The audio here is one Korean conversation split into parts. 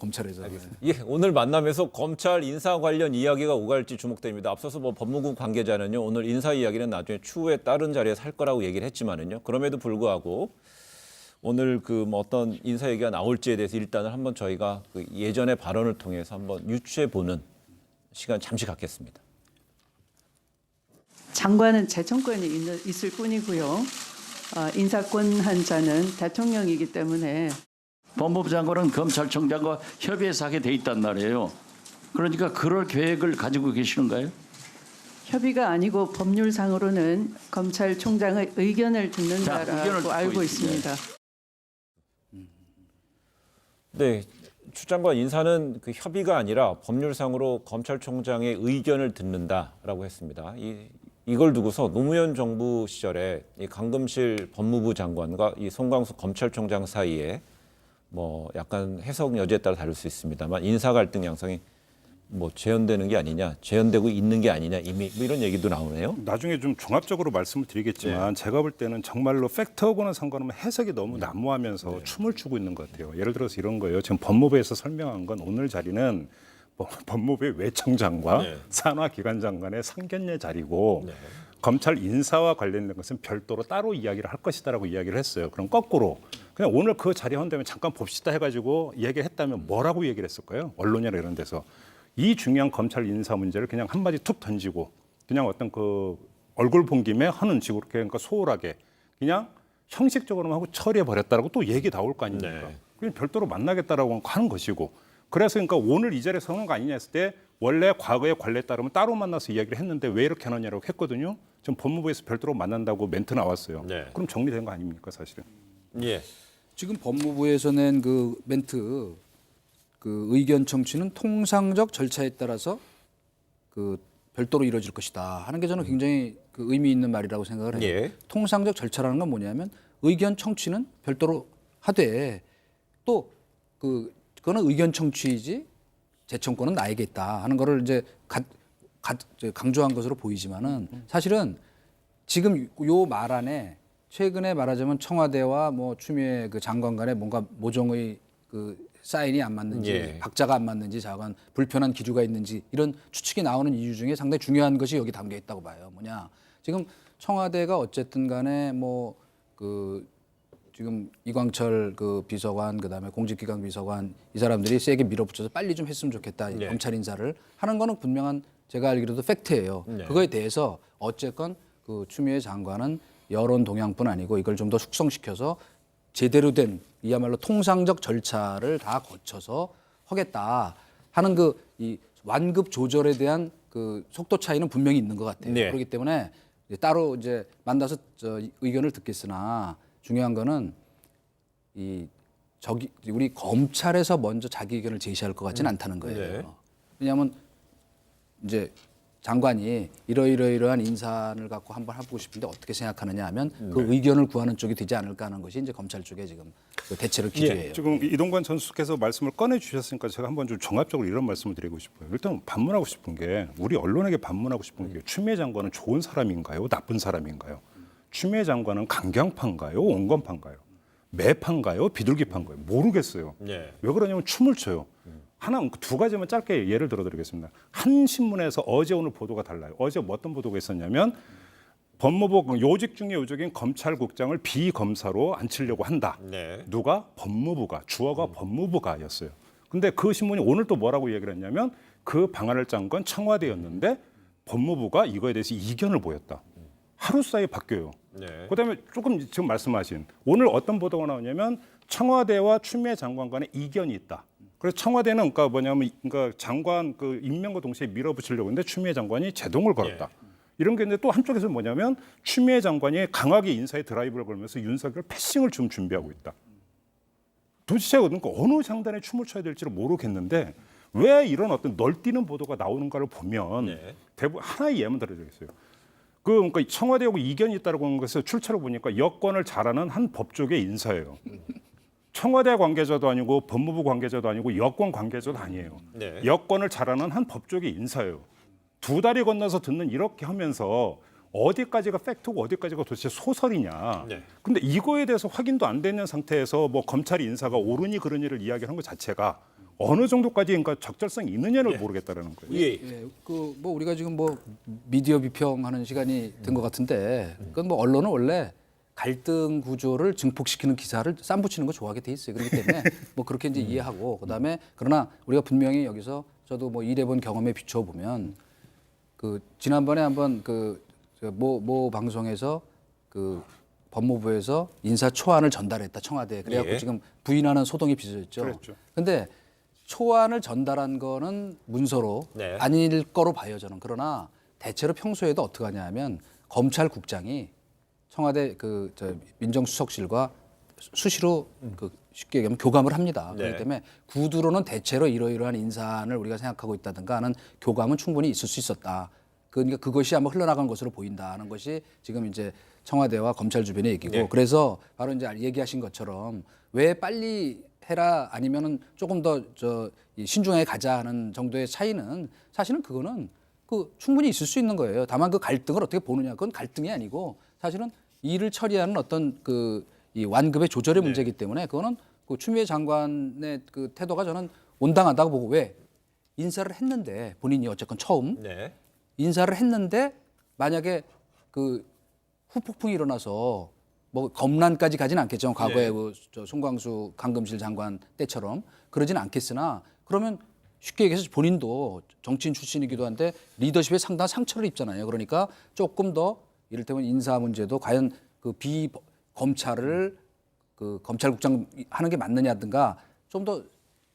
검찰에서. 예, 오늘 만남에서 검찰 인사 관련 이야기가 오갈지 주목됩니다. 앞서서 뭐 법무부 관계자는요, 오늘 인사 이야기는 나중에 추후에 다른 자리에서 할 거라고 얘기를 했지만은요, 그럼에도 불구하고 오늘 그 뭐 어떤 인사 얘기가 나올지에 대해서 일단은 한번 저희가 그 예전의 발언을 통해서 한번 유추해 보는 시간 잠시 갖겠습니다. 장관은 재청권이 있을 뿐이고요. 인사권 한 자는 대통령이기 때문에 법무부 장관은 검찰총장과 협의해서 하게 돼 있단 말이에요. 그러니까 그럴 계획을 가지고 계시는가요? 협의가 아니고 법률상으로는 검찰총장의 의견을 의견을 듣는다라고 듣고 알고 있습니다. 있습니다. 네, 추 장관 인사는 그 협의가 아니라 법률상으로 검찰총장의 의견을 듣는다라고 했습니다. 이걸 두고서 노무현 정부 시절에 이 강금실 법무부 장관과 이 송광수 검찰총장 사이에 뭐 약간 해석 여지에 따라 다를 수 있습니다만 인사 갈등 양상이 뭐 재현되는 게 아니냐, 재현되고 있는 게 아니냐 이미 뭐 이런 얘기도 나오네요. 나중에 좀 종합적으로 말씀을 드리겠지만 제가 볼 때는 정말로 팩트하고는 상관없는 해석이 너무 난무하면서 춤을 추고 있는 것 같아요. 예를 들어서 이런 거예요. 지금 법무부에서 설명한 건 오늘 자리는 법무부의 외청장과 산하기관장관의 상견례 자리고 검찰 인사와 관련된 것은 별도로 따로 이야기를 할 것이다라고 이야기를 했어요. 그럼 거꾸로 그냥 오늘 그 자리 한다면 잠깐 봅시다 해가지고 얘기를 했다면 뭐라고 얘기를 했을까요? 언론이나 이런 데서. 이 중요한 검찰 인사 문제를 그냥 한마디 툭 던지고 그냥 어떤 그 얼굴 본 김에 하는 식으로 그러니까 소홀하게 그냥 형식적으로만 하고 처리해 버렸다라고 또 얘기 나올 거 아닙니까? 그냥 별도로 만나겠다라고 하는 것이고 그래서 그러니까 오늘 이 자리에 서는 거 아니냐 했을 때 원래 과거의 관례에 따르면 따로 만나서 이야기를 했는데 왜 이렇게 하느냐라고 했거든요. 지금 법무부에서 별도로 만난다고 멘트 나왔어요. 그럼 정리된 거 아닙니까 사실은? 예. 지금 법무부에서 낸 그 멘트 그 의견 청취는 통상적 절차에 따라서 그 별도로 이루어질 것이다 하는 게 저는 굉장히 그 의미 있는 말이라고 생각을 해요. 예. 통상적 절차라는 건 뭐냐면 의견 청취는 별도로 하되 또 그거는 의견 청취이지 재청권은 나에게 있다 하는 거를 이제 강조한 것으로 보이지만은 사실은 지금 요 말 안에 최근에 말하자면 청와대와 뭐 추미애 그 장관 간에 뭔가 모종의 그 사인이 안 맞는지 박자가 안 맞는지 자관 불편한 기류가 있는지 이런 추측이 나오는 이유 중에 상당히 중요한 것이 여기 담겨 있다고 봐요. 뭐냐 지금 청와대가 어쨌든 간에 뭐 그 지금 이광철 그 비서관 그다음에 공직기강 비서관 이 사람들이 세게 밀어붙여서 빨리 좀 했으면 좋겠다 검찰 인사를 하는 거는 분명한 제가 알기로도 팩트예요. 그거에 대해서 어쨌건 그 추미애 장관은 여론 동향뿐 아니고 이걸 좀 더 숙성시켜서 제대로 된 이야말로 통상적 절차를 다 거쳐서 하겠다 하는 그 이 완급 조절에 대한 그 속도 차이는 분명히 있는 것 같아요. 그렇기 때문에 따로 이제 만나서 의견을 듣겠으나 중요한 거는 우리 검찰에서 먼저 자기 의견을 제시할 것 같지는 않다는 거예요. 왜냐하면 이제 장관이 이러이러한 인사를 갖고 한번 해보고 싶은데 어떻게 생각하느냐 하면 그 의견을 구하는 쪽이 되지 않을까 하는 것이 이제 검찰 쪽에 지금 그 대체로 기조예요. 지금 이동관 전 수석께서 말씀을 꺼내 주셨으니까 제가 한번 좀 종합적으로 이런 말씀을 드리고 싶어요. 일단 반문하고 싶은 게 우리 언론에게 반문하고 싶은 게 추미애 장관은 좋은 사람인가요? 나쁜 사람인가요? 추미애 장관은 강경파인가요? 온건파인가요? 매파인가요? 비둘기파인가요? 모르겠어요. 왜 그러냐면 춤을 춰요. 두 가지만 짧게 예를 들어드리겠습니다. 한 신문에서 어제 오늘 보도가 달라요. 어제 어떤 보도가 있었냐면 법무부 요직 중에 요직인 검찰국장을 비검사로 앉히려고 한다. 누가? 법무부가. 주어가 법무부가였어요. 근데 그 신문이 오늘 또 뭐라고 얘기를 했냐면 그 방안을 짠 건 청와대였는데 법무부가 이거에 대해서 이견을 보였다. 하루 사이에 바뀌어요. 그다음에 조금 지금 말씀하신 오늘 어떤 보도가 나오냐면 청와대와 추미애 장관 간에 이견이 있다. 그래서 청와대는 그러니까 뭐냐면 그러니까 장관 그 임명과 동시에 밀어붙이려고 했는데 추미애 장관이 제동을 걸었다. 이런 게 있는데 또 한쪽에서 뭐냐면 추미애 장관이 강하게 인사에 드라이브를 걸면서 윤석열 패싱을 좀 준비하고 있다. 도대체 그러니까 어느 장단에 춤을 춰야 될지를 모르겠는데 왜 이런 어떤 널뛰는 보도가 나오는가를 보면 대부분 하나의 예만 들어주겠어요. 그러니까 청와대하고 이견이 있다고 하는 것을 출처를 보니까 여권을 잘하는 한 법조계 인사예요. 청와대 관계자도 아니고 법무부 관계자도 아니고 여권 관계자도 아니에요. 여권을 잘하는 한 법조계 인사예요. 두 다리 건너서 듣는 이렇게 하면서 어디까지가 팩트고 어디까지가 도대체 소설이냐. 근데 이거에 대해서 확인도 안 되는 상태에서 뭐 검찰 인사가 옳으니 그러니를 이야기하는 것 자체가 어느 정도까지 그러니까 적절성이 있느냐를 모르겠다라는 거예요. 예. 예, 그 뭐 우리가 지금 뭐 미디어 비평하는 시간이 된 것 같은데, 그건 뭐 언론은 원래 갈등 구조를 증폭시키는 기사를 쌈붙이는 거 좋아하게 돼 있어요. 그렇기 때문에 뭐 그렇게 이제 이해하고, 그다음에 그러나 우리가 분명히 여기서 저도 뭐 일해본 경험에 비춰 보면 그 지난번에 한번 모 방송에서 그 법무부에서 인사 초안을 전달했다, 청와대에. 그래갖고 예. 지금 부인하는 소동이 빚어졌죠. 그랬죠. 근데 초안을 전달한 거는 문서로 네. 아닐 거로 봐요, 저는. 그러나 대체로 평소에도 어떻게 하냐면 검찰국장이 청와대 민정수석실과 수시로 쉽게 얘기하면 교감을 합니다. 네. 그렇기 때문에 구두로는 대체로 이러이러한 인사안을 우리가 생각하고 있다든가 하는 교감은 충분히 있을 수 있었다. 그러니까 그것이 아마 흘러나간 것으로 보인다는 것이 지금 이제 청와대와 검찰 주변의 얘기고, 네. 그래서 바로 이제 얘기하신 것처럼 왜 빨리 해라 아니면은 조금 더 신중하게 가자 하는 정도의 차이는 사실은 그거는 충분히 있을 수 있는 거예요. 다만 그 갈등을 어떻게 보느냐, 그건 갈등이 아니고 사실은 일을 처리하는 어떤 이 완급의 조절의 문제이기 때문에 그거는 추미애 장관의 그 태도가 저는 온당하다고 보고, 왜 인사를 했는데 본인이 어쨌건 처음 네. 인사를 했는데 만약에 후폭풍이 일어나서 뭐 검난까지 가지는 않겠죠. 과거에 송광수 강금실 장관 때처럼 그러진 않겠으나, 그러면 쉽게 얘기해서 본인도 정치인 출신이기도 한데 리더십에 상당한 상처를 입잖아요. 그러니까 조금 더 이를테면 인사 문제도 과연 검찰을 검찰국장 하는 게 맞느냐든가 좀 더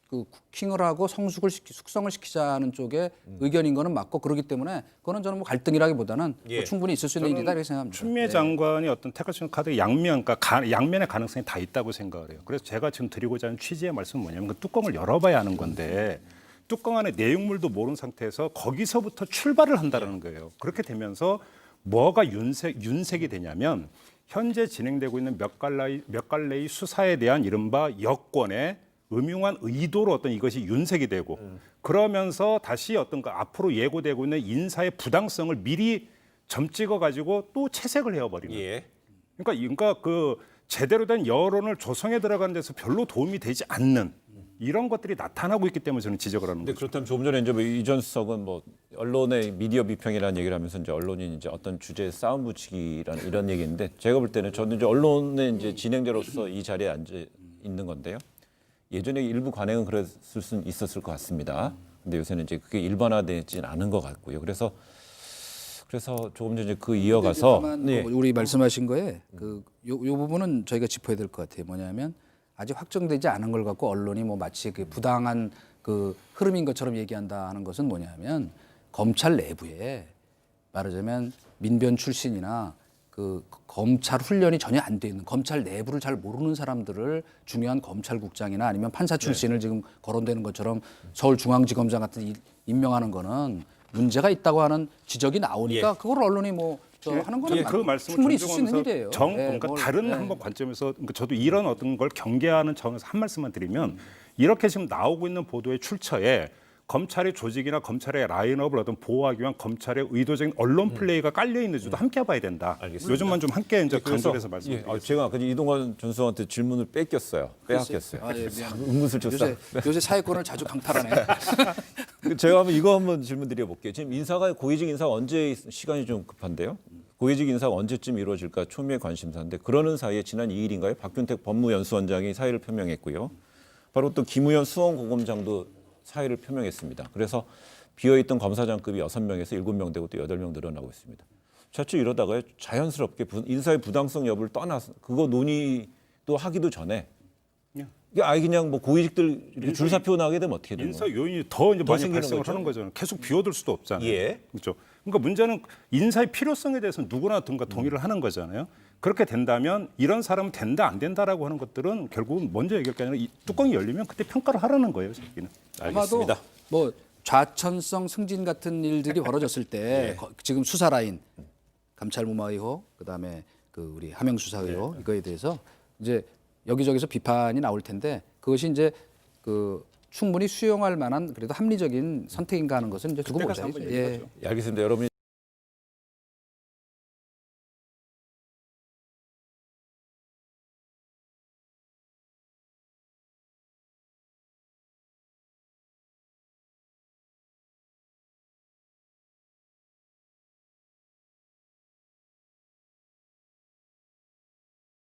쿠킹을 하고 숙성을 시키자는 쪽에 의견인 거는 맞고, 그렇기 때문에 그거는 저는 뭐 갈등이라기보다는 예. 뭐 충분히 있을 수 있는 일이다 이렇게 생각합니다. 추미애 장관이 어떤 태클 카드의 양면의 가능성이 다 있다고 생각을 해요. 그래서 제가 지금 드리고자 하는 취지의 말씀은 뭐냐면 그 뚜껑을 열어봐야 하는 건데, 뚜껑 안에 내용물도 모르는 상태에서 거기서부터 출발을 한다는 거예요. 그렇게 되면서 뭐가 윤색이 되냐면, 현재 진행되고 있는 몇 갈래의 수사에 대한 이른바 여권의 음흉한 의도로 어떤 이것이 윤색이 되고, 그러면서 다시 어떤 앞으로 예고되고 있는 인사의 부당성을 미리 점 찍어 가지고 또 채색을 해버리는. 예. 그러니까 제대로 된 여론을 조성해 들어가는 데서 별로 도움이 되지 않는 이런 것들이 나타나고 있기 때문에 저는 지적을 하는 근데 거죠. 그렇다면 조금 전에 이제 이전 수석은 뭐 언론의 미디어 비평이라는 얘기를 하면서 이제 언론이 이제 어떤 주제에 싸움 붙이기라는 이런 얘기인데, 제가 볼 때는 저는 이제 언론의 이제 진행자로서 이 자리에 앉아 있는 건데요. 예전에 일부 관행은 그랬을 수 있었을 것 같습니다. 근데 요새는 이제 그게 일반화되지는 않은 것 같고요. 그래서 조금 전에 이어가서 다만 우리 말씀하신 거에 요 부분은 저희가 짚어야 될 것 같아요. 뭐냐면 아직 확정되지 않은 걸 갖고 언론이 뭐 마치 부당한 흐름인 것처럼 얘기한다 하는 것은 뭐냐면, 검찰 내부에 말하자면 민변 출신이나 검찰 훈련이 전혀 안 돼 있는, 검찰 내부를 잘 모르는 사람들을 중요한 검찰국장이나 아니면 판사 출신을 지금 거론되는 것처럼 서울중앙지검장 같은 임명하는 거는 문제가 있다고 하는 지적이 나오니까 그걸 언론이 하는 거는 그 말씀을 충분히 있을 수 있는 존중하면서 일이에요. 그러니까 다른 한번 관점에서, 그러니까 저도 이런 어떤 걸 경계하는 점에서 한 말씀만 드리면, 이렇게 지금 나오고 있는 보도의 출처에 검찰의 조직이나 검찰의 라인업을 보호하기 위한 검찰의 의도적인 언론 플레이가 깔려 있는지도 함께 봐야 된다. 알겠습니다. 요즘만 좀 함께 이제 그래서 강조해서 말씀드리겠습니다. 제가 아까 이동관 전수한테 질문을 뺏겼어요. 빼앗겼어요. 은근슬쩍 요새 사회권을 자주 강탈하네. 제가 이거 한번 질문 드려볼게요. 지금 고위직 인사가 언제, 시간이 좀 급한데요. 고위직 인사가 언제쯤 이루어질까 초미의 관심사인데, 그러는 사이에 지난 2일인가요? 박균택 법무연수원장이 사의를 표명했고요. 바로 또 김우현 수원고검장도 사의를 표명했습니다. 그래서 비어있던 검사장급이 6명에서 7명 되고 또 8명 늘어나고 있습니다. 차츰 이러다가 자연스럽게 인사의 부당성 여부를 떠나서 그거 논의도 하기도 전에 아예 그냥 고위직들 이렇게 줄사 피워 나가게 되면 어떻게 되는 거예요? 인사 요인이 더 이제 많이 생기는 발생을 거죠? 하는 거잖아요. 계속 비워둘 수도 없잖아요. 예. 그렇죠. 그러니까 문제는 인사의 필요성에 대해서 누구나 동의를 하는 거잖아요. 그렇게 된다면 이런 사람은 된다 안 된다라고 하는 것들은 결국은 먼저 얘기할 게 아니라 이 뚜껑이 열리면 그때 평가를 하라는 거예요. 저기는. 아마도 좌천성 승진 같은 일들이 벌어졌을 때 지금 수사 라인, 감찰 무마 의혹, 그다음에 우리 하명 수사 의혹 이거에 대해서 이제 여기저기서 비판이 나올 텐데, 그것이 이제 충분히 수용할 만한 그래도 합리적인 선택인가 하는 것은 이제 두고 그때 가서 보자죠. 한번 얘기하죠. 알겠습니다. 여러분이